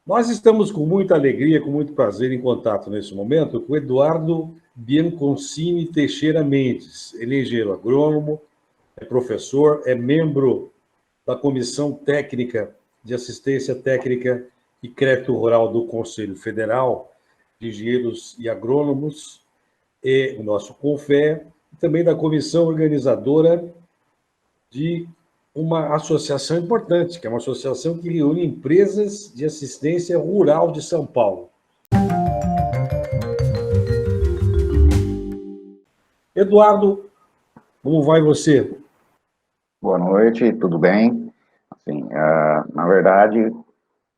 Nós estamos com muita alegria, com muito prazer em contato nesse momento com Eduardo Bianconcini Teixeira Mendes. Ele é engenheiro agrônomo, é professor, é membro da Comissão Técnica de Assistência Técnica e Crédito Rural do Conselho Federal de Engenheiros e Agrônomos, e o nosso CONFE, e também da comissão organizadora de uma associação importante, que é uma associação que reúne empresas de assistência rural de São Paulo. Eduardo, como vai você? Boa noite, tudo bem? Assim, na verdade,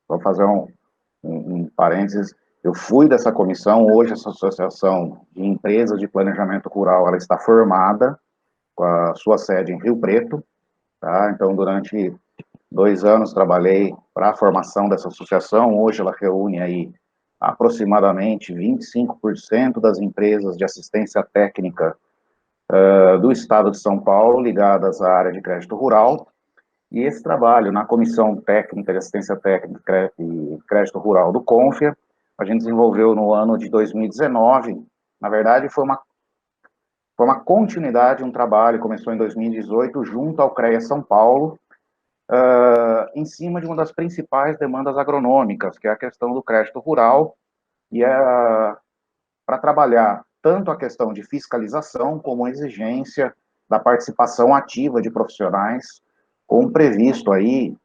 vou fazer um parênteses. Eu fui dessa comissão, hoje essa associação de empresas de planejamento rural, ela está formada, com a sua sede em Rio Preto, tá? Então, durante 2 anos trabalhei para a formação dessa associação. Hoje ela reúne aí aproximadamente 25% das empresas de assistência técnica do estado de São Paulo, ligadas à área de crédito rural. E esse trabalho na Comissão Técnica de Assistência Técnica e Crédito Rural do CONFIA, a gente desenvolveu no ano de 2019. Na verdade, foi uma continuidade, um trabalho que começou em 2018, junto ao CREA São Paulo, em cima de uma das principais demandas agronômicas, que é a questão do crédito rural, e para trabalhar tanto a questão de fiscalização, como a exigência da participação ativa de profissionais, como previsto aí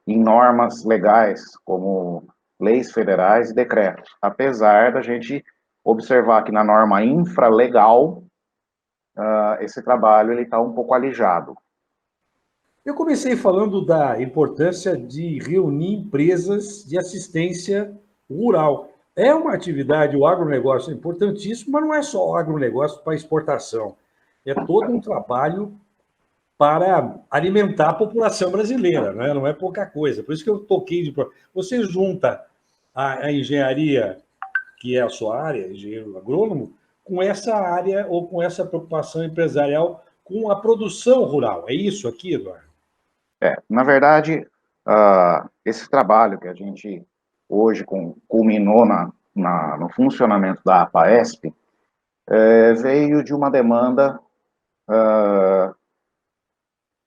em normas legais, como leis federais e decretos. Apesar da gente observar que na norma infralegal, esse trabalho está um pouco alijado. Eu comecei falando da importância de reunir empresas de assistência rural. É uma atividade, o agronegócio é importantíssimo, mas não é só o agronegócio para exportação. É todo um trabalho para alimentar a população brasileira, né? Não é pouca coisa. Por isso que eu toquei de. Você junta a engenharia, que é a sua área, engenheiro agrônomo, com essa área ou com essa preocupação empresarial com a produção rural. É isso aqui, Eduardo? Na verdade, esse trabalho que a gente hoje culminou no funcionamento da APAESP, veio de uma demanda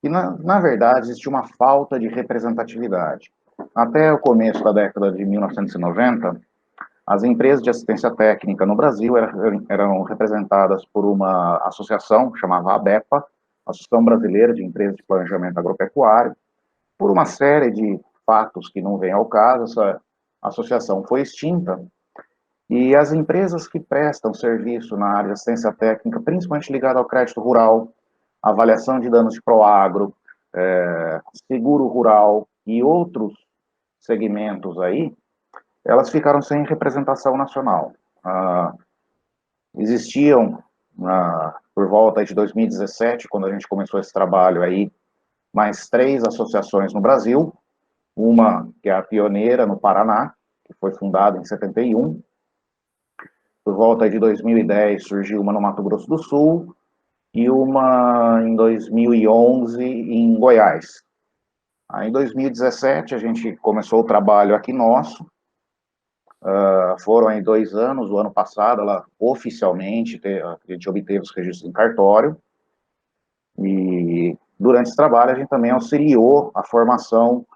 e, na verdade, existia uma falta de representatividade. Até o começo da década de 1990, as empresas de assistência técnica no Brasil eram representadas por uma associação que chamava ABEPA, Associação Brasileira de Empresas de Planejamento Agropecuário. Por uma série de fatos que não vêm ao caso, essa associação foi extinta, e as empresas que prestam serviço na área de assistência técnica, principalmente ligada ao crédito rural, avaliação de danos de proagro, seguro rural e outros segmentos aí, elas ficaram sem representação nacional. Existiam, por volta de 2017, quando a gente começou esse trabalho aí, mais 3 associações no Brasil, uma que é a pioneira no Paraná, que foi fundada em 71. Por volta de 2010 surgiu uma no Mato Grosso do Sul e uma em 2011 em Goiás. Aí, em 2017 a gente começou o trabalho aqui nosso. Foram aí 2 anos. O ano passado ela oficialmente a gente obteve os registros em cartório, e durante esse trabalho a gente também auxiliou a formação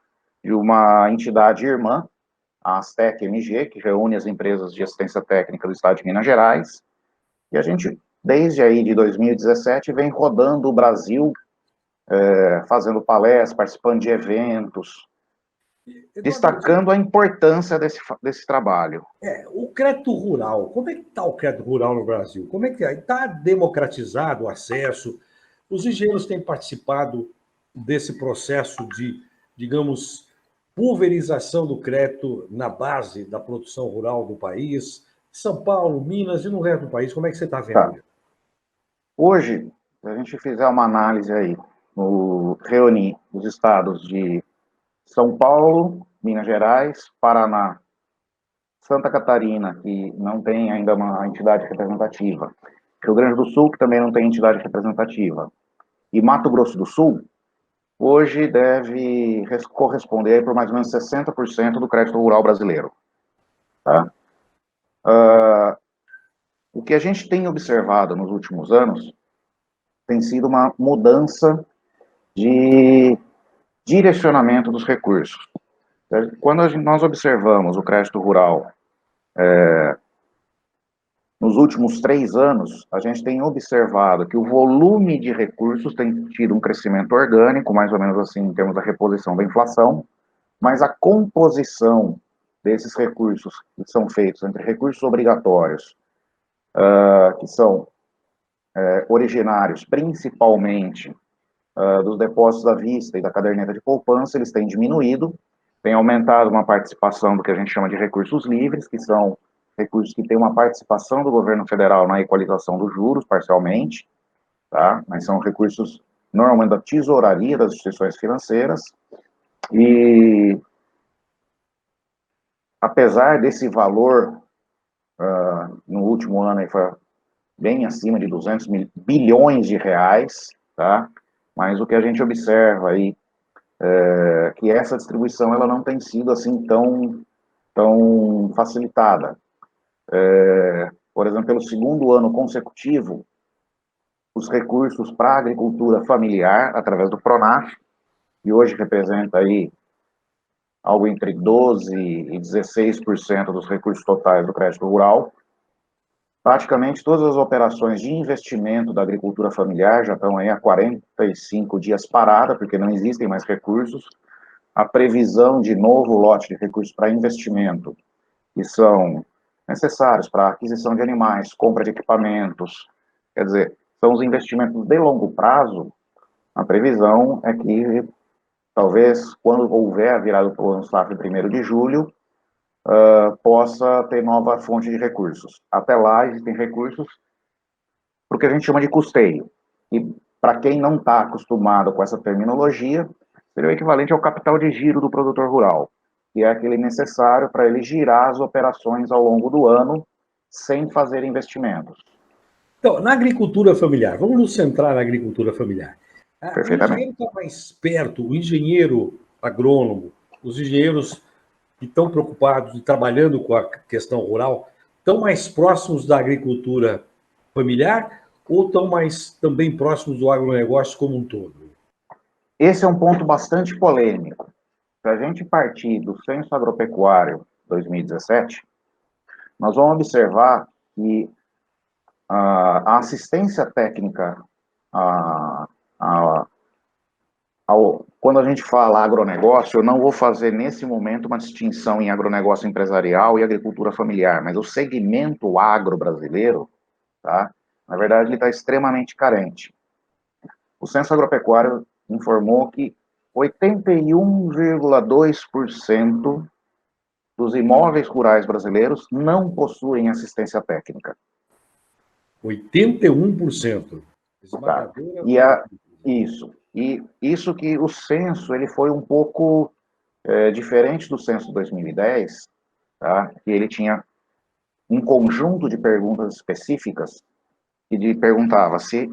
de uma entidade irmã, a Astec MG, que reúne as empresas de assistência técnica do estado de Minas Gerais, e a gente, desde aí de 2017, vem rodando o Brasil, fazendo palestras, participando de eventos, Eduardo, destacando a importância desse trabalho. o crédito rural, como é que está o crédito rural no Brasil? Como é que está democratizado o acesso? Os engenheiros têm participado desse processo de, digamos, pulverização do crédito na base da produção rural do país? São Paulo, Minas e no resto do país, como é que você está Tá. vendo isso? Hoje, se a gente fizer uma análise aí, reunir os estados de São Paulo, Minas Gerais, Paraná, Santa Catarina, que não tem ainda uma entidade representativa, Rio Grande do Sul, que também não tem entidade representativa, e Mato Grosso do Sul, hoje deve corresponder por mais ou menos 60% do crédito rural brasileiro. Tá? O que a gente tem observado nos últimos anos tem sido uma mudança de direcionamento dos recursos. Quando nós observamos o crédito rural nos últimos 3 anos, a gente tem observado que o volume de recursos tem tido um crescimento orgânico, mais ou menos assim, em termos da reposição da inflação, mas a composição desses recursos que são feitos entre recursos obrigatórios, que são originários principalmente dos depósitos à vista e da caderneta de poupança, eles têm diminuído, tem aumentado uma participação do que a gente chama de recursos livres, que são recursos que têm uma participação do governo federal na equalização dos juros, parcialmente, tá? Mas são recursos normalmente da tesouraria das instituições financeiras, e apesar desse valor, no último ano aí foi bem acima de 200 bilhões de reais, tá? Mas o que a gente observa aí é que essa distribuição ela não tem sido assim tão facilitada. Por exemplo, pelo segundo ano consecutivo, os recursos para a agricultura familiar, através do Pronaf, que hoje representa aí algo entre 12% e 16% dos recursos totais do crédito rural, praticamente todas as operações de investimento da agricultura familiar já estão aí há 45 dias parada, porque não existem mais recursos. A previsão de novo lote de recursos para investimento, que são necessários para aquisição de animais, compra de equipamentos, quer dizer, são os investimentos de longo prazo. A previsão é que, talvez, quando houver a virada do plano safra em 1º de julho, possa ter nova fonte de recursos. Até lá, existem recursos para o que a gente chama de custeio. E, para quem não está acostumado com essa terminologia, seria o equivalente ao capital de giro do produtor rural, que é aquele necessário para ele girar as operações ao longo do ano sem fazer investimentos. Então, na agricultura familiar, vamos nos centrar na agricultura familiar. O Perfeitamente. engenheiro está mais perto, o engenheiro agrônomo, os engenheiros que estão preocupados e trabalhando com a questão rural, estão mais próximos da agricultura familiar ou estão mais também próximos do agronegócio como um todo? Esse é um ponto bastante polêmico. Se a gente partir do Censo Agropecuário 2017, nós vamos observar que a assistência técnica, quando a gente fala agronegócio, eu não vou fazer nesse momento uma distinção em agronegócio empresarial e agricultura familiar, mas o segmento agro brasileiro, tá? Na verdade, ele está extremamente carente. O Censo Agropecuário informou que 81,2% dos imóveis rurais brasileiros não possuem assistência técnica. 81%. Tá? Esmagadora. E isso que o censo ele foi um pouco diferente do censo de 2010, tá? Que ele tinha um conjunto de perguntas específicas que perguntava se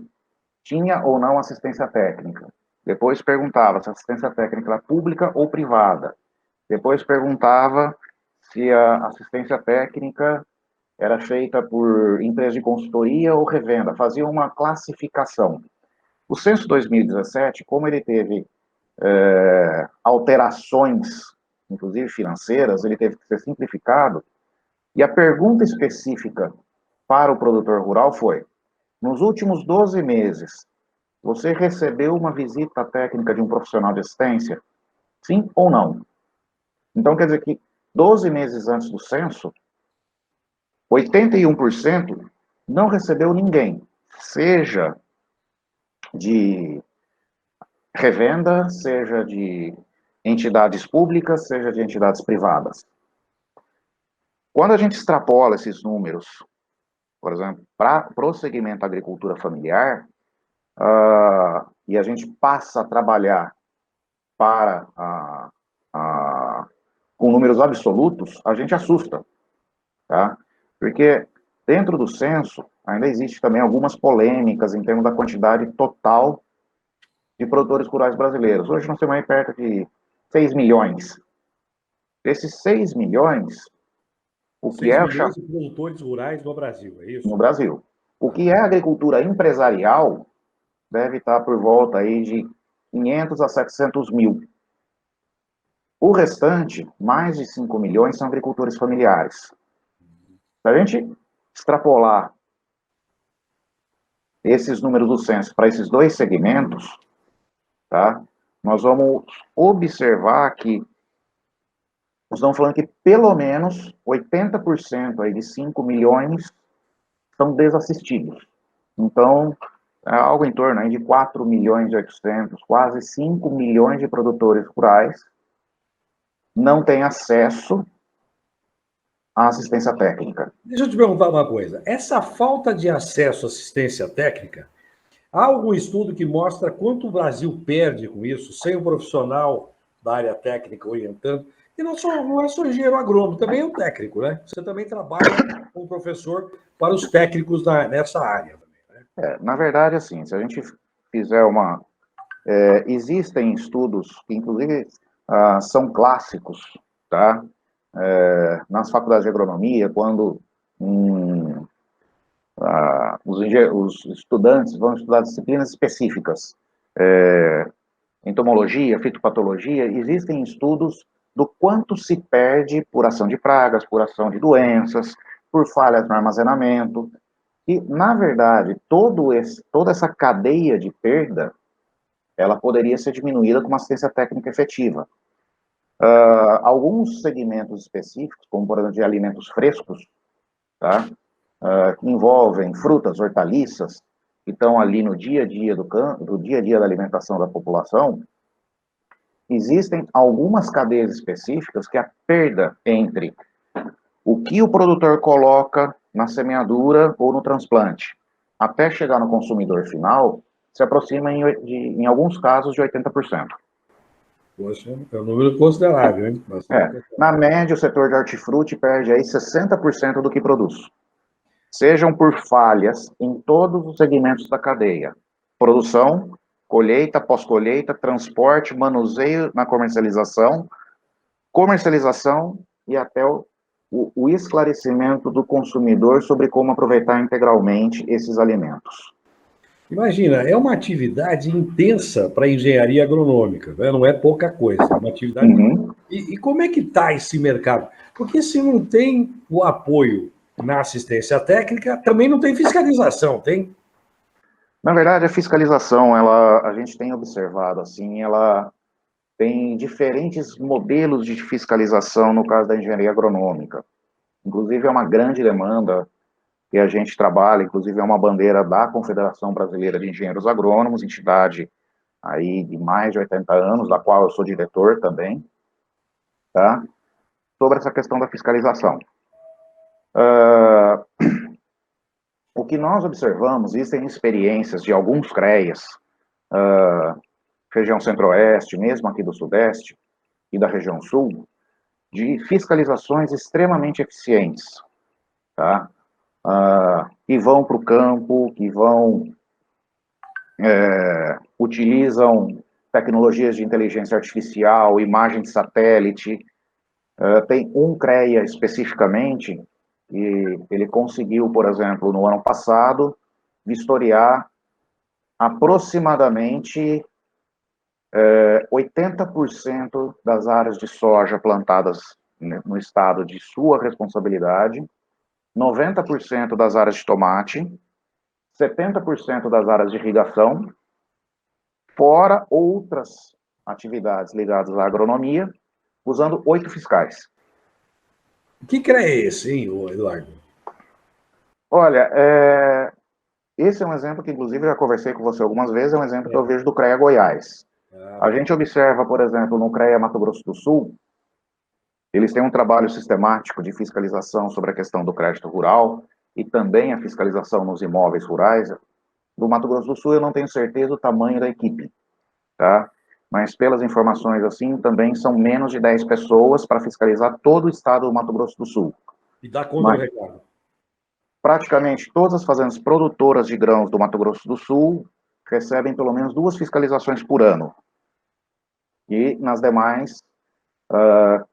tinha ou não assistência técnica. Depois perguntava se a assistência técnica era pública ou privada. Depois perguntava se a assistência técnica era feita por empresa de consultoria ou revenda. Fazia uma classificação. O censo 2017, como ele teve alterações, inclusive financeiras, ele teve que ser simplificado, e a pergunta específica para o produtor rural foi: nos últimos 12 meses, você recebeu uma visita técnica de um profissional de assistência? Sim ou não? Então, quer dizer que 12 meses antes do censo, 81% não recebeu ninguém, seja de revenda, seja de entidades públicas, seja de entidades privadas. Quando a gente extrapola esses números, por exemplo, para o segmento agricultura familiar, e a gente passa a trabalhar com números absolutos, a gente assusta, tá? Porque dentro do censo ainda existe também algumas polêmicas em termos da quantidade total de produtores rurais brasileiros. Hoje nós temos aí perto de 6 milhões. Desses 6 milhões, o que 6 é milhões de produtores rurais no Brasil, é no isso? Brasil? O que é agricultura empresarial deve estar por volta aí de 500 a 700 mil. O restante, mais de 5 milhões, são agricultores familiares. Se a gente extrapolar esses números do censo para esses dois segmentos, tá? Nós vamos observar que nós estamos falando que pelo menos 80% aí de 5 milhões são desassistidos. Então, é algo em torno aí de 4 milhões e 800, quase 5 milhões de produtores rurais não têm acesso à assistência técnica. Deixa eu te perguntar uma coisa. Essa falta de acesso à assistência técnica, há algum estudo que mostra quanto o Brasil perde com isso, sem um profissional da área técnica orientando? E não é só engenheiro agrônomo, também é um técnico, né? Você também trabalha como professor para os técnicos nessa área. Na verdade, assim, se a gente fizer uma... existem estudos que, inclusive, são clássicos, tá? Nas faculdades de agronomia, quando os estudantes vão estudar disciplinas específicas, entomologia, fitopatologia, existem estudos do quanto se perde por ação de pragas, por ação de doenças, por falhas no armazenamento, e, na verdade, toda essa cadeia de perda, ela poderia ser diminuída com uma assistência técnica efetiva. Alguns segmentos específicos, como, por exemplo, de alimentos frescos, tá? Que envolvem frutas, hortaliças, que estão ali no dia a dia do dia a dia da alimentação da população, existem algumas cadeias específicas que a perda entre o que o produtor coloca na semeadura ou no transplante, até chegar no consumidor final, se aproxima, em alguns casos, de 80%. Poxa, é um número considerável, hein? Na média, o setor de hortifruti perde aí 60% do que produz. Sejam por falhas em todos os segmentos da cadeia. Produção, colheita, pós-colheita, transporte, manuseio na comercialização e até o esclarecimento do consumidor sobre como aproveitar integralmente esses alimentos. Imagina, é uma atividade intensa para a engenharia agronômica, né? Não é pouca coisa, é uma atividade. E como é que está esse mercado? Porque se não tem o apoio na assistência técnica, também não tem fiscalização, tem? Na verdade, a fiscalização, a gente tem observado, assim, ela tem diferentes modelos de fiscalização no caso da engenharia agronômica. Inclusive, é uma grande demanda que a gente trabalha, inclusive é uma bandeira da Confederação Brasileira de Engenheiros Agrônomos, entidade aí de mais de 80 anos, da qual eu sou diretor também, tá? Sobre essa questão da fiscalização. O que nós observamos, existem experiências de alguns CREAs, região centro-oeste, mesmo aqui do sudeste, e da região sul, de fiscalizações extremamente eficientes, tá? Que vão para o campo, que utilizam tecnologias de inteligência artificial, imagem de satélite. Tem um CREA especificamente, e ele conseguiu, por exemplo, no ano passado, vistoriar aproximadamente 80% das áreas de soja plantadas no estado de sua responsabilidade, 90% das áreas de tomate, 70% das áreas de irrigação, fora outras atividades ligadas à agronomia, usando 8 fiscais. Que CREA é esse, hein, Eduardo? Olha, esse é um exemplo que, inclusive, eu já conversei com você algumas vezes, é um exemplo que eu vejo do CREA Goiás. A gente observa, por exemplo, no CREA Mato Grosso do Sul, eles têm um trabalho sistemático de fiscalização sobre a questão do crédito rural e também a fiscalização nos imóveis rurais. Do Mato Grosso do Sul, eu não tenho certeza do tamanho da equipe, tá? Mas pelas informações assim, também são menos de 10 pessoas para fiscalizar todo o estado do Mato Grosso do Sul. E dá conta do recado. Praticamente todas as fazendas produtoras de grãos do Mato Grosso do Sul recebem pelo menos 2 fiscalizações por ano. E nas demais,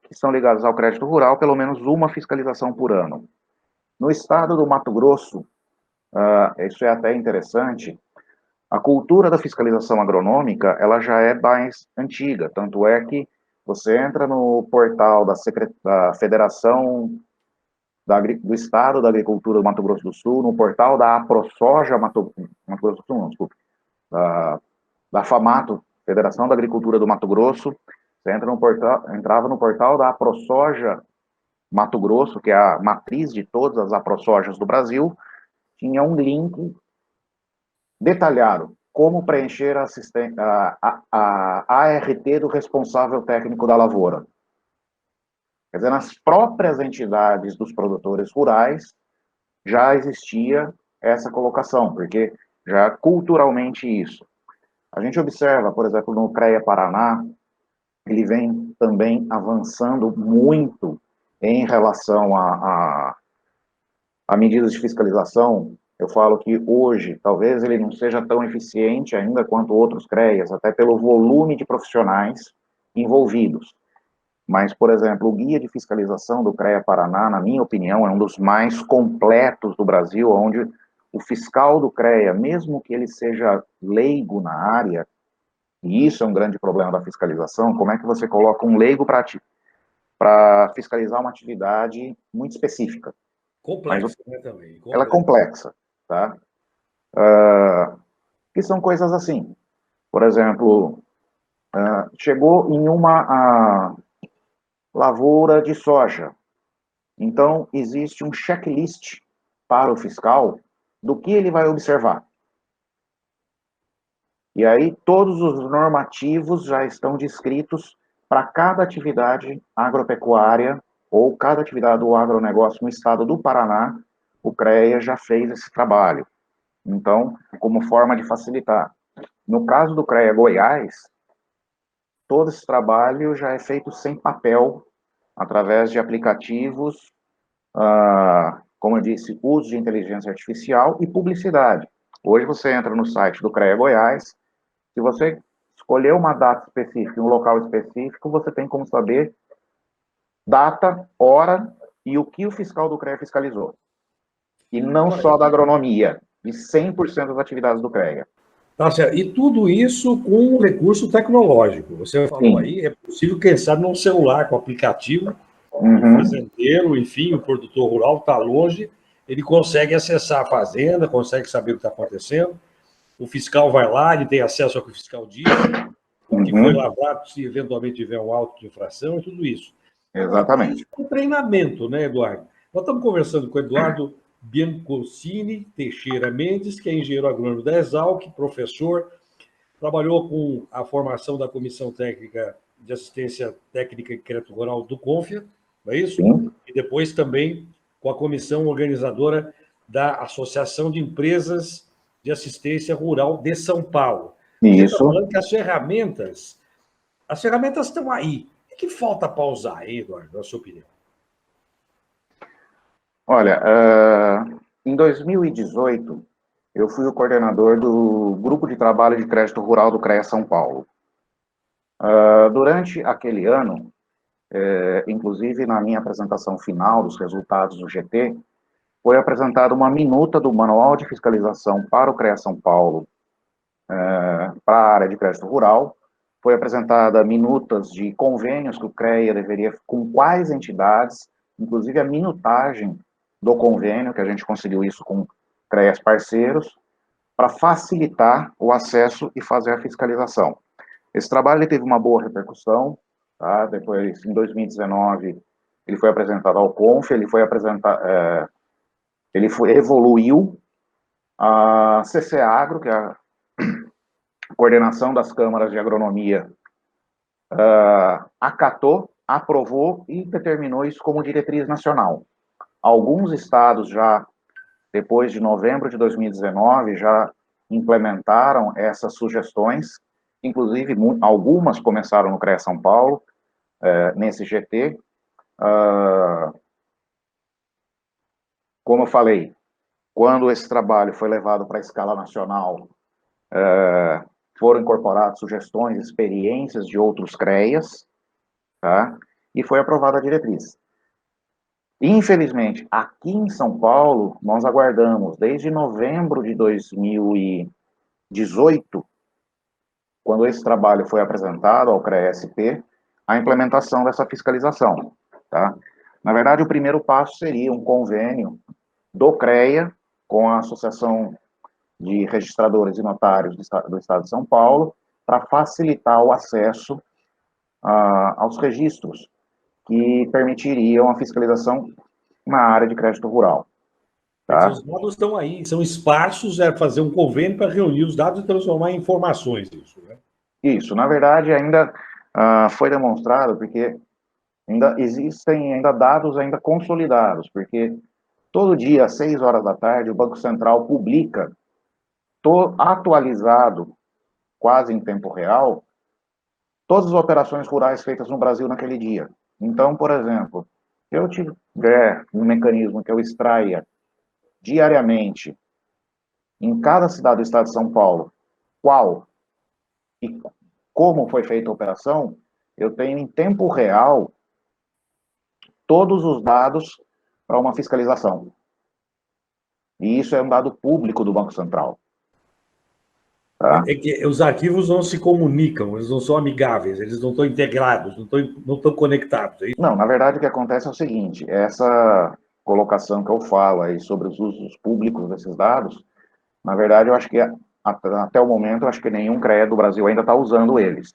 que são ligadas ao crédito rural, pelo menos 1 fiscalização por ano. No estado do Mato Grosso, isso é até interessante, a cultura da fiscalização agronômica, ela já é mais antiga, tanto é que você entra no portal da Federação do Estado da Agricultura do Mato Grosso do Sul, no portal da AproSoja Mato Grosso do Sul, não, desculpe, da FAMATO, Federação da Agricultura do Mato Grosso, você entrava no portal da AproSoja Mato Grosso, que é a matriz de todas as AproSojas do Brasil, tinha um link detalhado como preencher a ART do responsável técnico da lavoura. Quer dizer, nas próprias entidades dos produtores rurais já existia essa colocação, porque já culturalmente isso. A gente observa, por exemplo, no CREA Paraná, ele vem também avançando muito em relação a medidas de fiscalização. Eu falo que hoje, talvez ele não seja tão eficiente ainda quanto outros CREAs, até pelo volume de profissionais envolvidos. Mas, por exemplo, o guia de fiscalização do CREA Paraná, na minha opinião, é um dos mais completos do Brasil, onde o fiscal do CREA, mesmo que ele seja leigo na área, e isso é um grande problema da fiscalização, como é que você coloca um leigo para fiscalizar uma atividade muito específica? Complexa, né, também. Complexa. Ela é complexa, tá? Que são coisas assim. Por exemplo, chegou em uma lavoura de soja. Então, existe um checklist para o fiscal do que ele vai observar. E aí, todos os normativos já estão descritos para cada atividade agropecuária ou cada atividade do agronegócio no estado do Paraná. O CREA já fez esse trabalho. Então, como forma de facilitar. No caso do CREA Goiás, todo esse trabalho já é feito sem papel, através de aplicativos, como eu disse, uso de inteligência artificial e publicidade. Hoje você entra no site do CREA Goiás, se você escolher uma data específica, um local específico, você tem como saber data, hora e o que o fiscal do CREA fiscalizou. E não só da agronomia, de 100% das atividades do CREA. Tá certo. E tudo isso com recurso tecnológico. Você falou aí, é possível, quem sabe, num celular com aplicativo, o fazendeiro, enfim, o produtor rural está longe, ele consegue acessar a fazenda, consegue saber o que está acontecendo, o fiscal vai lá, ele tem acesso ao que o fiscal diz, o que foi lavrado, se eventualmente tiver um auto de infração e tudo isso. Exatamente. O treinamento, né, Eduardo? Nós estamos conversando com o Eduardo Biancosini Teixeira Mendes, que é engenheiro agrônomo da Exalc, professor, trabalhou com a formação da Comissão Técnica de Assistência Técnica e Crédito Rural do CONFIA, não é isso? Sim. E depois também com a comissão organizadora da Associação de Empresas de Assistência Rural de São Paulo. Você está falando que as ferramentas estão aí. O que falta para usar, hein, Eduardo, na sua opinião? Olha, em 2018, eu fui o coordenador do Grupo de Trabalho de Crédito Rural do CREA São Paulo. Durante aquele ano, inclusive na minha apresentação final dos resultados do GT, foi apresentada uma minuta do Manual de Fiscalização para o CREA São Paulo, para a área de crédito rural. Foi apresentada minutas de convênios que o CREA deveria, com quais entidades, inclusive a minutagem do convênio, que a gente conseguiu isso com CREAs parceiros, para facilitar o acesso e fazer a fiscalização. Esse trabalho ele teve uma boa repercussão, tá? Depois, em 2019, ele foi apresentado ao CONF, evoluiu. A CC Agro, que é a coordenação das câmaras de agronomia, acatou, aprovou e determinou isso como diretriz nacional. Alguns estados já, depois de novembro de 2019, já implementaram essas sugestões, inclusive algumas começaram no CREA São Paulo, nesse GT. Como eu falei, quando esse trabalho foi levado para a escala nacional, foram incorporadas sugestões, experiências de outros CREAs, tá? E foi aprovada a diretriz. Infelizmente, aqui em São Paulo, nós aguardamos desde novembro de 2018, quando esse trabalho foi apresentado ao CREA-SP, a implementação dessa fiscalização, tá? Na verdade, o primeiro passo seria um convênio do CREA com a Associação de Registradores e Notários do Estado de São Paulo, para facilitar o acesso aos registros que permitiriam a fiscalização na área de crédito rural. Quer dizer, Tá? os dados estão aí, são esparsos, é fazer um convênio para reunir os dados e transformar em informações, isso, né? Isso, na verdade, ainda foi demonstrado, porque ainda existem dados ainda consolidados, porque todo dia, às 6 horas da tarde, o Banco Central publica, atualizado, quase em tempo real, todas as operações rurais feitas no Brasil naquele dia. Então, por exemplo, se eu tiver um mecanismo que eu extraia diariamente, em cada cidade do estado de São Paulo, qual e como foi feita a operação, eu tenho em tempo real todos os dados para uma fiscalização. E isso é um dado público do Banco Central. Tá? É que os arquivos não se comunicam, eles não são amigáveis, eles não estão integrados, não estão conectados. É isso? Não, na verdade o que acontece é o seguinte, essa colocação que eu falo aí sobre os usos públicos desses dados, na verdade eu acho que até o momento eu acho que nenhum CREA do Brasil ainda está usando eles.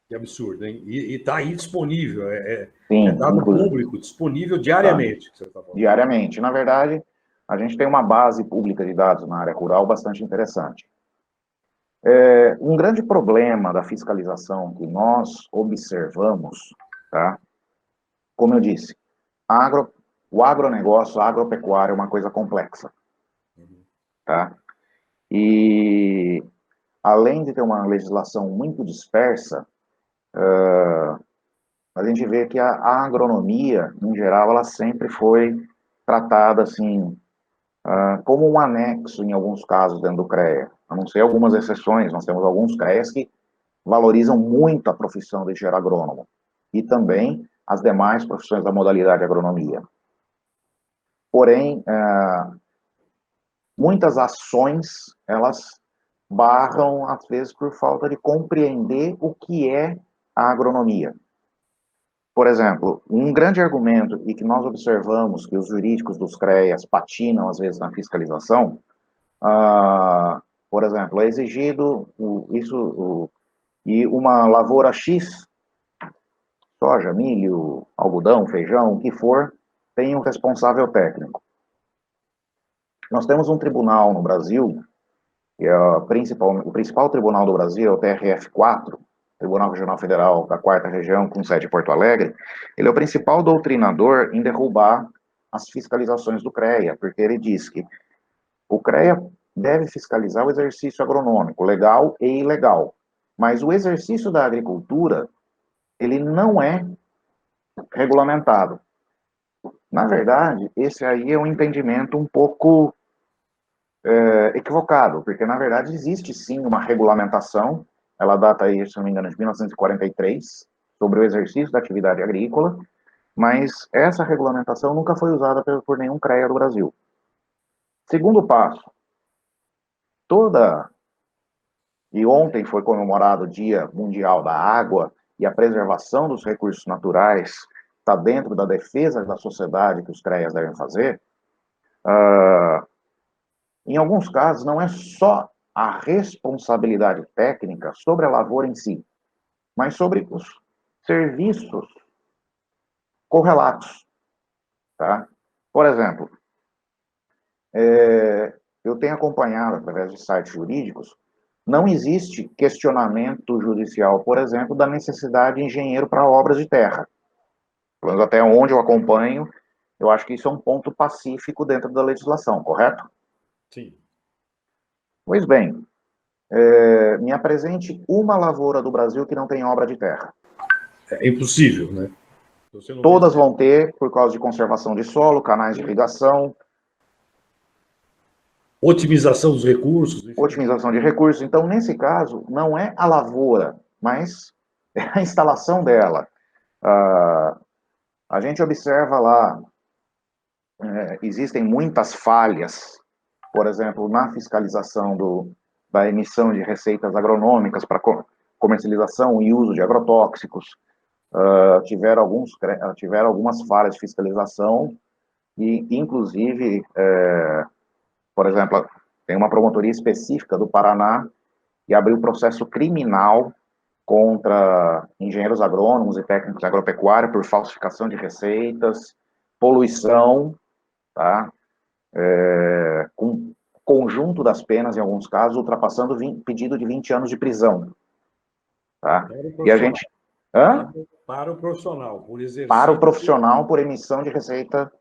Que absurdo, hein? E está aí disponível, Sim, dado inclusive, público, disponível tá, diariamente, que você está falando. diariamente. Na verdade, a gente tem uma base pública de dados na área rural bastante interessante. Um grande problema da fiscalização que nós observamos, tá? Como eu disse, o agronegócio, a agropecuária é uma coisa complexa, tá? E além de ter uma legislação muito dispersa, a gente vê que a agronomia, em geral, ela sempre foi tratada assim, como um anexo em alguns casos dentro do CREA. A não ser algumas exceções, nós temos alguns CREAs que valorizam muito a profissão de engenheiro agrônomo e também as demais profissões da modalidade de agronomia. Porém, muitas ações, elas barram, às vezes, por falta de compreender o que é a agronomia. Por exemplo, um grande argumento, e que nós observamos que os jurídicos dos CREAs patinam, às vezes, na fiscalização, por exemplo, é exigido e uma lavoura X, soja, milho, algodão, feijão, o que for, tem um responsável técnico. Nós temos um tribunal no Brasil, que é o principal tribunal do Brasil, é o TRF4, Tribunal Regional Federal da 4ª Região, com sede em Porto Alegre. Ele é o principal doutrinador em derrubar as fiscalizações do CREA, porque ele diz que o CREA deve fiscalizar o exercício agronômico, legal e ilegal. Mas o exercício da agricultura, ele não é regulamentado. Na verdade, esse aí é um entendimento um pouco equivocado, porque, na verdade, existe sim uma regulamentação, ela data aí, se não me engano, de 1943, sobre o exercício da atividade agrícola, mas essa regulamentação nunca foi usada por nenhum CREA do Brasil. Segundo passo, e ontem foi comemorado o Dia Mundial da Água, e a preservação dos recursos naturais está dentro da defesa da sociedade que os CREAs devem fazer. Em alguns casos, não é só a responsabilidade técnica sobre a lavoura em si, mas sobre os serviços correlatos. Tá? Por exemplo, eu tenho acompanhado, através de sites jurídicos, não existe questionamento judicial, por exemplo, da necessidade de engenheiro para obras de terra. Pelo menos até onde eu acompanho, eu acho que isso é um ponto pacífico dentro da legislação, correto? Sim. Pois bem, me apresente uma lavoura do Brasil que não tem obra de terra. É impossível, né? Todas vão ter, por causa de conservação de solo, canais de irrigação. Otimização dos recursos. Enfim. Otimização de recursos. Então, nesse caso, não é a lavoura, mas é a instalação dela. A gente observa lá, existem muitas falhas, por exemplo, na fiscalização da emissão de receitas agronômicas para comercialização e uso de agrotóxicos. Tiveram algumas falhas de fiscalização e, inclusive, por exemplo, tem uma promotoria específica do Paraná que abriu processo criminal contra engenheiros agrônomos e técnicos agropecuários por falsificação de receitas, poluição, tá? Com conjunto das penas, em alguns casos, ultrapassando pedido de 20 anos de prisão. Tá? E a gente... Para o profissional, por exercício... Para o profissional, por emissão de receita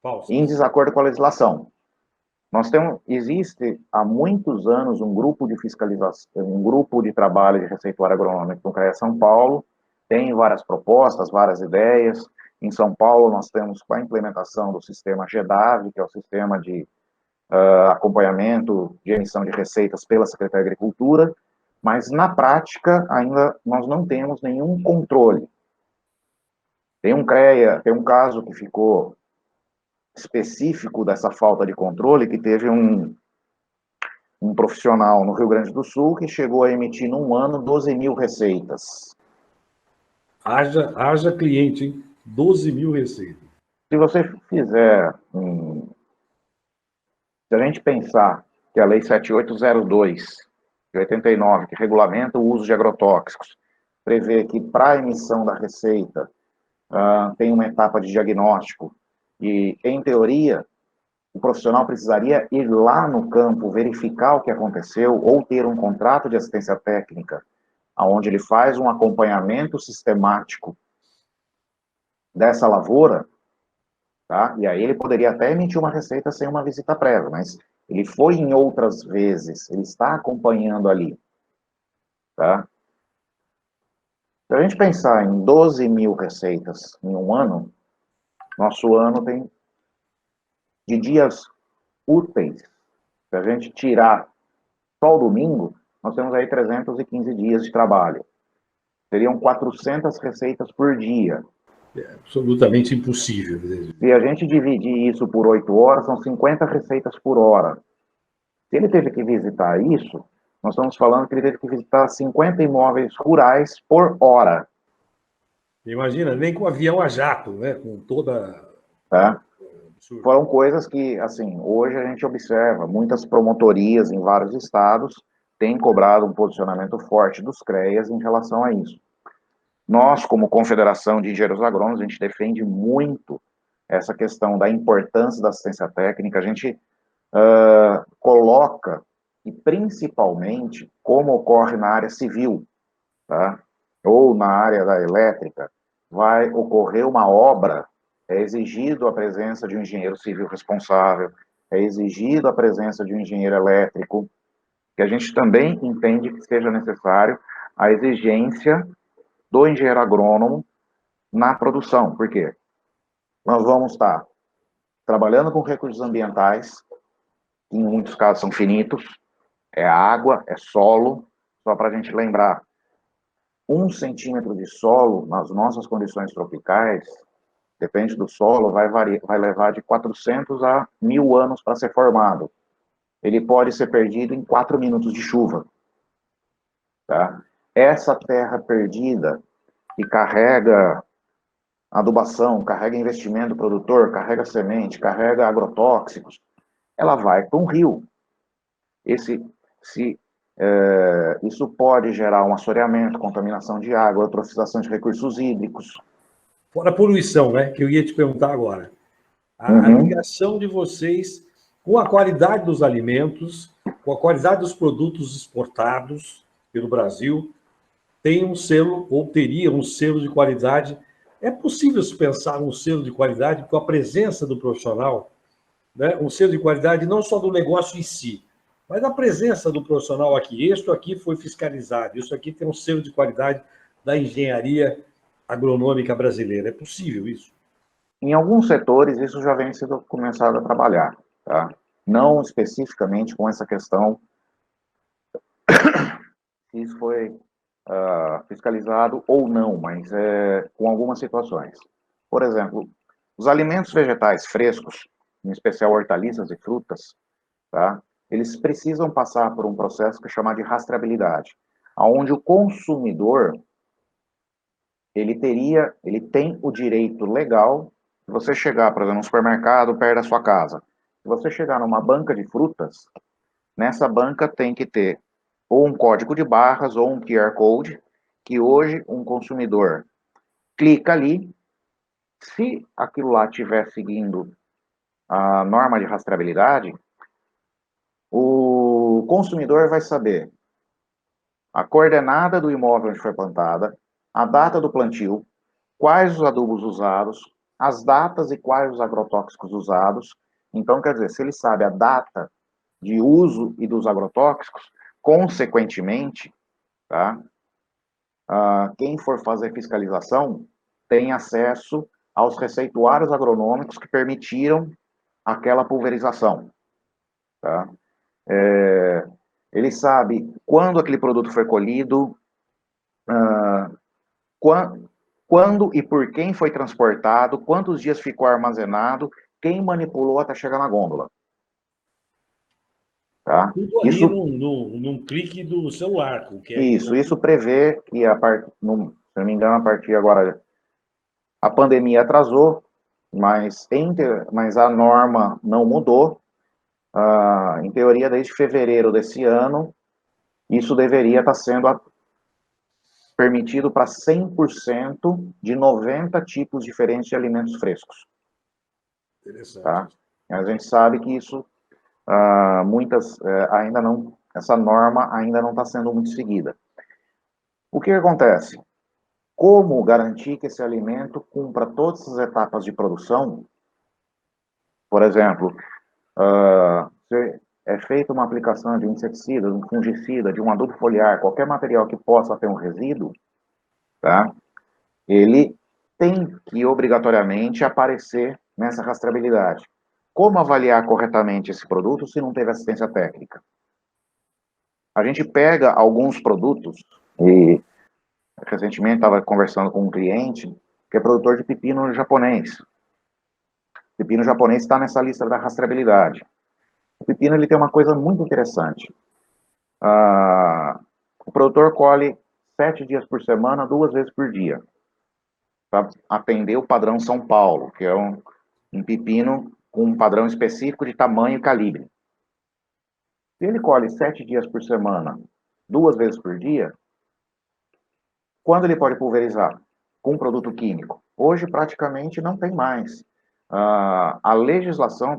falsa, em desacordo com a legislação. Existe há muitos anos um grupo de fiscalização, um grupo de trabalho de receituário agronômico no CREA São Paulo, tem várias propostas, várias ideias. Em São Paulo, nós temos a implementação do sistema GEDAV, que é o sistema de acompanhamento de emissão de receitas pela Secretaria de Agricultura, mas, na prática, ainda nós não temos nenhum controle. Tem um caso que ficou específico dessa falta de controle, que teve um profissional no Rio Grande do Sul que chegou a emitir, num ano, 12 mil receitas. Haja cliente, hein? 12 mil receitas. Se você fizer... Se a gente pensar que a Lei 7802, de 89, que regulamenta o uso de agrotóxicos, prevê que, para a emissão da receita, tem uma etapa de diagnóstico, e, em teoria, o profissional precisaria ir lá no campo, verificar o que aconteceu, ou ter um contrato de assistência técnica, onde ele faz um acompanhamento sistemático dessa lavoura, tá? E aí ele poderia até emitir uma receita sem uma visita prévia, mas ele foi em outras vezes, ele está acompanhando ali. Tá? Se a gente pensar em 12 mil receitas em um ano, nosso ano tem de dias úteis. Se a gente tirar só o domingo, nós temos aí 315 dias de trabalho. Seriam 400 receitas por dia. É absolutamente impossível. Se a gente dividir isso por 8 horas, são 50 receitas por hora. Se ele teve que visitar isso, nós estamos falando que ele teve que visitar 50 imóveis rurais por hora. Imagina, nem com avião a jato, né? Com toda... Tá? Foram coisas que, assim, hoje a gente observa, muitas promotorias em vários estados têm cobrado um posicionamento forte dos CREAs em relação a isso. Nós, como Confederação de Engenheiros Agrônomos, a gente defende muito essa questão da importância da assistência técnica. A gente coloca, e principalmente, como ocorre na área civil, tá? Ou na área da elétrica, vai ocorrer uma obra, é exigido a presença de um engenheiro civil responsável, é exigido a presença de um engenheiro elétrico, que a gente também entende que seja necessário a exigência do engenheiro agrônomo na produção. Por quê? Nós vamos estar trabalhando com recursos ambientais, que em muitos casos são finitos, é água, é solo, só para a gente lembrar, 1 centímetro de solo, nas nossas condições tropicais, depende do solo, vai levar de 400 a 1.000 anos para ser formado. Ele pode ser perdido em 4 minutos de chuva. Tá? Essa terra perdida, que carrega adubação, carrega investimento do produtor, carrega semente, carrega agrotóxicos, ela vai para um rio. Isso pode gerar um assoreamento, contaminação de água, eutrofização de recursos hídricos. Fora a poluição, né? Que eu ia te perguntar agora. A ligação de vocês com a qualidade dos alimentos, com a qualidade dos produtos exportados pelo Brasil, tem um selo, ou teria um selo de qualidade. É possível se pensar num selo de qualidade com a presença do profissional, né? Um selo de qualidade não só do negócio em si, mas a presença do profissional aqui. Isso aqui foi fiscalizado, isso aqui tem um selo de qualidade da engenharia agronômica brasileira. É possível isso? Em alguns setores, isso já vem sendo começado a trabalhar. Tá? não especificamente com essa questão se isso foi fiscalizado ou não, mas com algumas situações. Por exemplo, os alimentos vegetais frescos, em especial hortaliças e frutas, tá? Eles precisam passar por um processo que é chamado de rastreabilidade, onde o consumidor ele tem o direito legal de você chegar, por exemplo, num supermercado perto da sua casa. Se você chegar numa banca de frutas, nessa banca tem que ter ou um código de barras ou um QR Code, que hoje um consumidor clica ali, se aquilo lá estiver seguindo a norma de rastreabilidade, o consumidor vai saber a coordenada do imóvel onde foi plantada, a data do plantio, quais os adubos usados, as datas e quais os agrotóxicos usados. Então, quer dizer, se ele sabe a data de uso e dos agrotóxicos, consequentemente, tá? Quem for fazer fiscalização tem acesso aos receituários agronômicos que permitiram aquela pulverização, tá? Ele sabe quando aquele produto foi colhido, quando e por quem foi transportado, quantos dias ficou armazenado, quem manipulou até chegar na gôndola. Tá? Tudo ali num clique do celular. Isso prevê que, se não me engano, a partir agora, a pandemia atrasou, mas a norma não mudou. Em teoria, desde fevereiro desse ano, isso deveria estar sendo permitido para 100% de 90 tipos diferentes de alimentos frescos. Interessante. Tá? A gente sabe que isso, ainda não, essa norma ainda não está sendo muito seguida. O que acontece? Como garantir que esse alimento cumpra todas as etapas de produção? Por exemplo, se é feita uma aplicação de um inseticida, de um fungicida, de um adubo foliar, qualquer material que possa ter um resíduo, tá? Ele tem que obrigatoriamente aparecer nessa rastreabilidade. Como avaliar corretamente esse produto se não teve assistência técnica? A gente pega alguns produtos, e recentemente estava conversando com um cliente que é produtor de pepino japonês. O pepino japonês está nessa lista da rastreabilidade. O pepino ele tem uma coisa muito interessante. O produtor colhe 7 dias por semana, 2 vezes por dia, para atender o padrão São Paulo, que é um pepino com um padrão específico de tamanho e calibre. Se ele colhe 7 dias por semana, 2 vezes por dia, quando ele pode pulverizar? Com um produto químico. Hoje, praticamente, não tem mais. A legislação,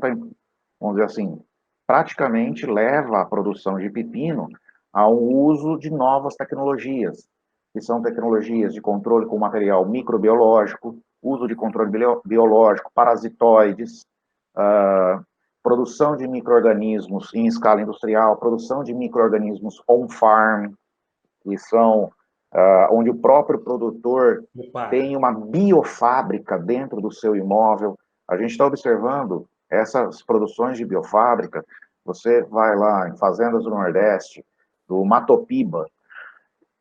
vamos dizer assim, praticamente leva a produção de pepino ao uso de novas tecnologias, que são tecnologias de controle com material microbiológico, uso de controle biológico, parasitoides, produção de micro-organismos em escala industrial, produção de micro-organismos on-farm, que são onde o próprio produtor tem uma biofábrica dentro do seu imóvel. A gente está observando essas produções de biofábrica. Você vai lá em fazendas do Nordeste, do Matopiba,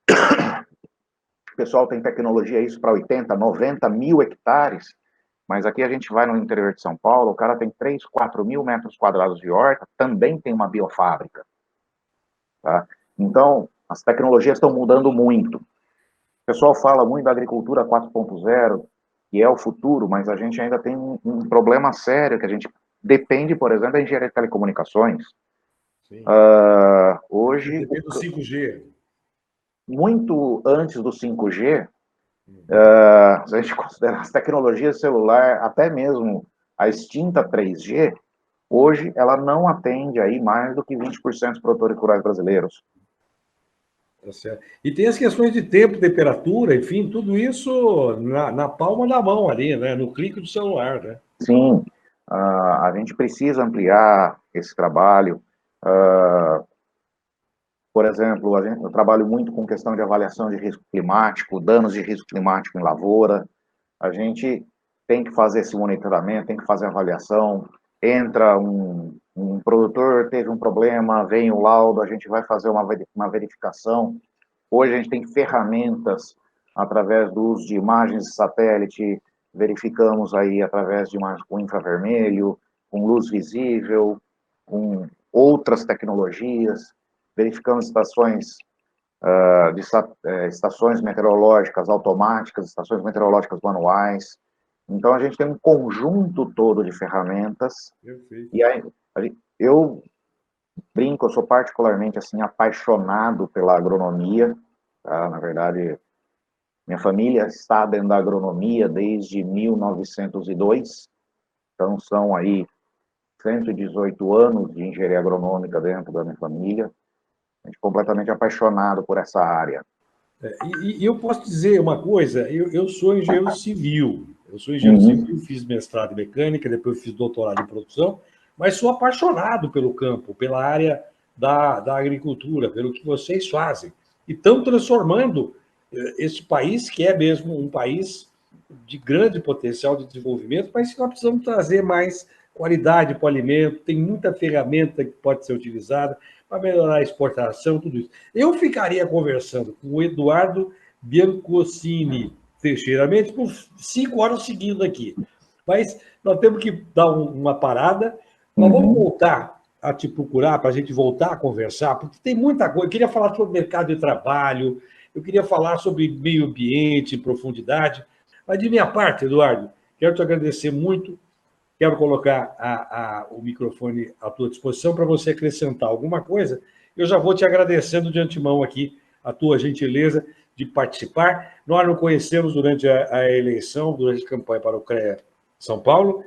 o pessoal tem tecnologia isso para 80, 90 mil hectares, mas aqui a gente vai no interior de São Paulo, o cara tem 3, 4 mil metros quadrados de horta, também tem uma biofábrica. Tá? Então, as tecnologias estão mudando muito. O pessoal fala muito da agricultura 4.0, que é o futuro, mas a gente ainda tem um problema sério, que a gente depende, por exemplo, da engenharia de telecomunicações. Hoje... Depende do 5G. Muito antes do 5G, se a gente considerar as tecnologias celular, até mesmo a extinta 3G, hoje ela não atende aí mais do que 20% dos produtores rurais brasileiros. Tá certo. E tem as questões de tempo, temperatura, enfim, tudo isso na palma da mão ali, né? No clique do celular, né? Sim, a gente precisa ampliar esse trabalho. Por exemplo, eu trabalho muito com questão de avaliação de risco climático, danos de risco climático em lavoura. A gente tem que fazer esse monitoramento, tem que fazer avaliação. Entra um um produtor teve um problema, vem o laudo, a gente vai fazer uma verificação. Hoje a gente tem ferramentas através do uso de imagens de satélite, verificamos aí através de imagens com infravermelho, com luz visível, com outras tecnologias, verificamos estações meteorológicas automáticas, estações meteorológicas manuais. Então, a gente tem um conjunto todo de ferramentas. Perfeito. E aí, eu brinco, eu sou particularmente assim, apaixonado pela agronomia. Tá? Na verdade, minha família está dentro da agronomia desde 1902. Então, são aí 118 anos de engenharia agronômica dentro da minha família. A gente é completamente apaixonado por essa área. E eu posso dizer uma coisa, eu sou engenheiro civil, fiz mestrado em mecânica, depois fiz doutorado em produção, mas sou apaixonado pelo campo, pela área da agricultura, pelo que vocês fazem. E estão transformando esse país, que é mesmo um país de grande potencial de desenvolvimento, mas que nós precisamos trazer mais qualidade para o alimento, tem muita ferramenta que pode ser utilizada para melhorar a exportação, tudo isso. Eu ficaria conversando com o Eduardo Biancosini Teixeira Mendes por 5 horas seguidas aqui. Mas nós temos que dar uma parada. Nós vamos voltar a te procurar para a gente voltar a conversar, porque tem muita coisa. Eu queria falar sobre mercado de trabalho, eu queria falar sobre meio ambiente em profundidade. Mas de minha parte, Eduardo, quero te agradecer muito. Quero colocar o microfone à tua disposição para você acrescentar alguma coisa. Eu já vou te agradecendo de antemão aqui a tua gentileza de participar. Nós nos conhecemos durante a eleição, durante a campanha para o CREA São Paulo,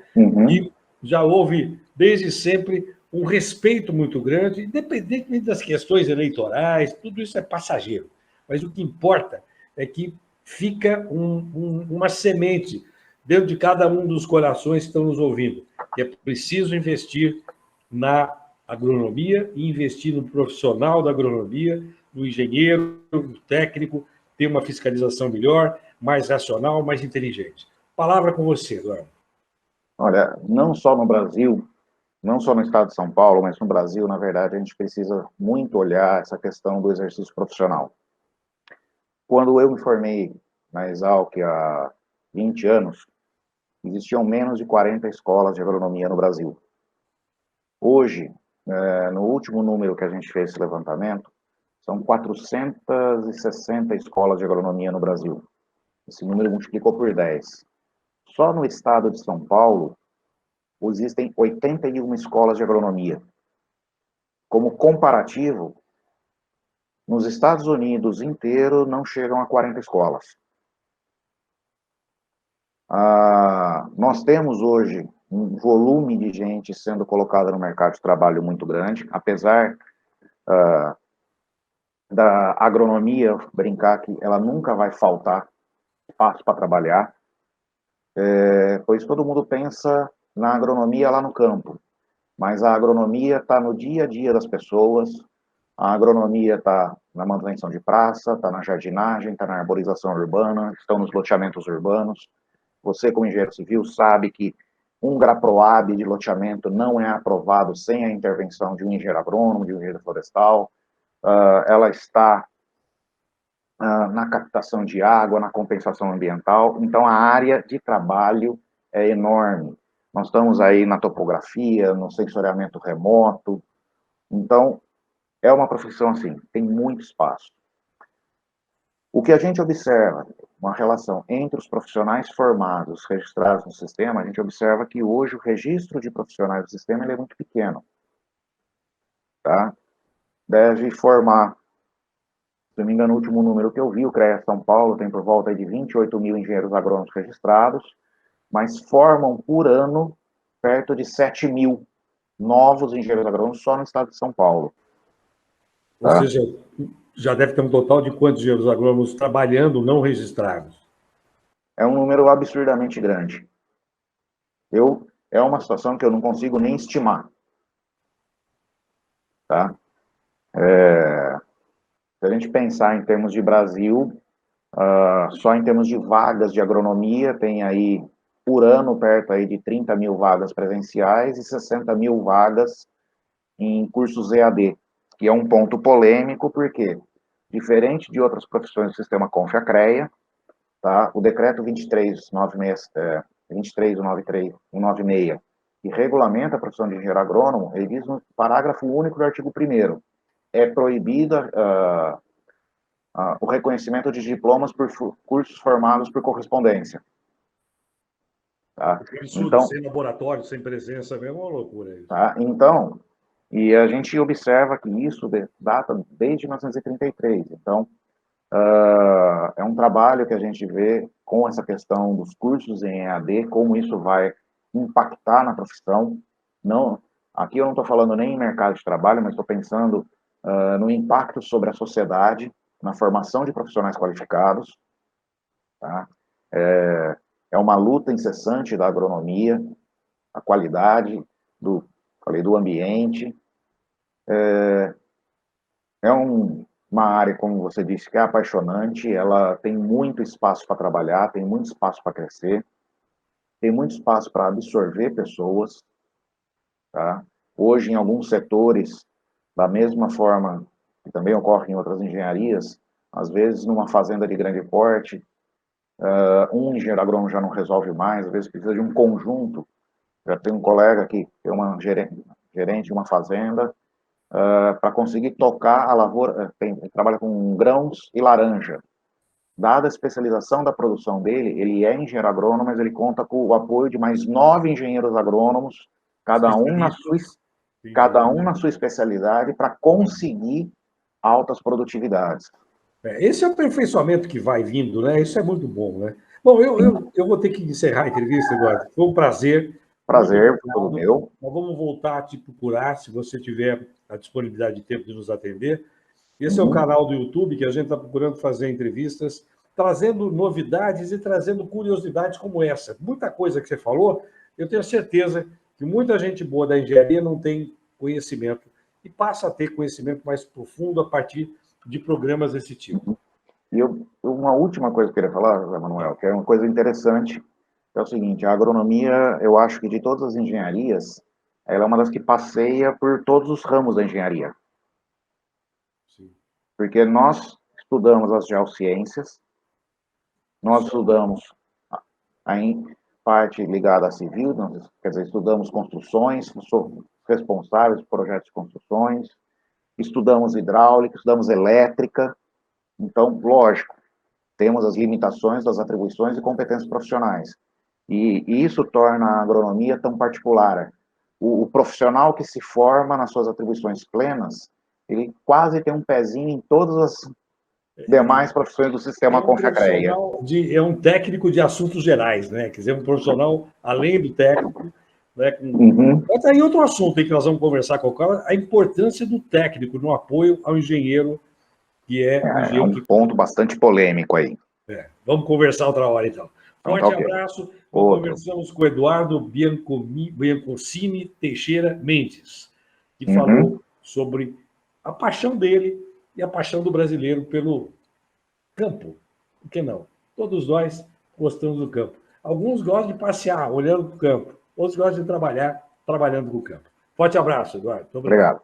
e já houve, desde sempre, um respeito muito grande, independentemente das questões eleitorais, tudo isso é passageiro. Mas o que importa é que fica uma semente dentro de cada um dos corações que estão nos ouvindo, que é preciso investir na agronomia e investir no profissional da agronomia, no engenheiro, no técnico, ter uma fiscalização melhor, mais racional, mais inteligente. Palavra com você, Eduardo. Olha, não só no Brasil, não só no estado de São Paulo, mas no Brasil, na verdade, a gente precisa muito olhar essa questão do exercício profissional. Quando eu me formei na Exalc há 20 anos, existiam menos de 40 escolas de agronomia no Brasil. Hoje, no último número que a gente fez esse levantamento, são 460 escolas de agronomia no Brasil. Esse número multiplicou por 10. Só no estado de São Paulo, existem 81 escolas de agronomia. Como comparativo, nos Estados Unidos inteiro não chegam a 40 escolas. Nós temos hoje um volume de gente sendo colocada no mercado de trabalho muito grande, apesar da agronomia brincar que ela nunca vai faltar espaço para trabalhar, pois todo mundo pensa na agronomia lá no campo, mas a agronomia está no dia a dia das pessoas, a agronomia está na manutenção de praça, está na jardinagem, está na arborização urbana, estão nos loteamentos urbanos. Você, como engenheiro civil, sabe que um GRAPROAB de loteamento não é aprovado sem a intervenção de um engenheiro agrônomo, de um engenheiro florestal. Ela está na captação de água, na compensação ambiental. Então, a área de trabalho é enorme. Nós estamos aí na topografia, no sensoriamento remoto. Então, é uma profissão assim, tem muito espaço. O que a gente observa, uma relação entre os profissionais formados registrados no sistema, a gente observa que hoje o registro de profissionais do sistema ele é muito pequeno. Tá? Deve formar, se não me engano, o último número que eu vi, o CREA São Paulo tem por volta de 28 mil engenheiros agrônomos registrados, mas formam por ano perto de 7 mil novos engenheiros agrônomos só no estado de São Paulo. Ou seja, já deve ter um total de quantos engenheiros agrônomos trabalhando não registrados? É um número absurdamente grande. É uma situação que eu não consigo nem estimar. Tá? Se a gente pensar em termos de Brasil, só em termos de vagas de agronomia, tem aí, por ano, perto aí de 30 mil vagas presenciais e 60 mil vagas em cursos EAD, que é um ponto polêmico, porque, diferente de outras profissões do sistema CONF-ACREA, tá? O decreto 23.196, que regulamenta a profissão de engenheiro agrônomo, ele diz no parágrafo único do artigo 1º, é proibido o reconhecimento de diplomas por cursos formados por correspondência. Tá? Absurdo, então, sem laboratório, sem presença mesmo, é uma loucura isso. Tá? Então, e a gente observa que isso data desde 1933. Então, é um trabalho que a gente vê com essa questão dos cursos em EAD, como isso vai impactar na profissão. Não, aqui eu não estou falando nem em mercado de trabalho, mas estou pensando no impacto sobre a sociedade, na formação de profissionais qualificados. Tá? É uma luta incessante da agronomia, a qualidade do ambiente. Uma área, como você disse, que é apaixonante, ela tem muito espaço para trabalhar, tem muito espaço para crescer, tem muito espaço para absorver pessoas. Tá? Hoje, em alguns setores, da mesma forma que também ocorre em outras engenharias, às vezes, numa fazenda de grande porte, um engenheiro agrônomo já não resolve mais, às vezes precisa de um conjunto. Já tem um colega que é uma gerente de uma fazenda, para conseguir tocar a lavoura, trabalha com grãos e laranja. Dada a especialização da produção dele, ele é engenheiro agrônomo, mas ele conta com o apoio de mais 9 engenheiros agrônomos, cada um na sua especialidade, para conseguir altas produtividades. Esse é o aperfeiçoamento que vai vindo, né? Isso é muito bom, né? Bom, eu vou ter que encerrar a entrevista, Eduardo. Foi um prazer. Prazer, tudo meu. Nós vamos voltar a te procurar, se você tiver a disponibilidade de tempo de nos atender. Esse é o canal do YouTube que a gente está procurando fazer entrevistas, trazendo novidades e trazendo curiosidades como essa. Muita coisa que você falou, eu tenho certeza que muita gente boa da engenharia não tem conhecimento e passa a ter conhecimento mais profundo a partir de programas desse tipo. E uma última coisa que eu queria falar, Manuel, que é uma coisa interessante, é o seguinte: a agronomia, eu acho que de todas as engenharias, ela é uma das que passeia por todos os ramos da engenharia. Sim. Porque nós estudamos as geociências, nós estudamos a parte ligada à civil, quer dizer, estudamos construções, somos responsáveis por projetos de construções, estudamos hidráulica, estudamos elétrica. Então, lógico, temos as limitações das atribuições e competências profissionais. E isso torna a agronomia tão particular. O profissional que se forma nas suas atribuições plenas, ele quase tem um pezinho em todas as demais profissões do sistema CONF-ACREA. É um técnico de assuntos gerais, né? Quer dizer, um profissional além do técnico. Né? Mas aí outro assunto aí que nós vamos conversar com o cara, a importância do técnico no apoio ao engenheiro, que é um ponto bastante polêmico aí. Vamos conversar outra hora, então. Forte abraço. Conversamos com o Eduardo Biancosini Teixeira Mendes, que falou sobre a paixão dele e a paixão do brasileiro pelo campo. Por que não? Todos nós gostamos do campo. Alguns gostam de passear, olhando para o campo. Outros gostam de trabalhar, trabalhando com o campo. Forte abraço, Eduardo. Muito obrigado.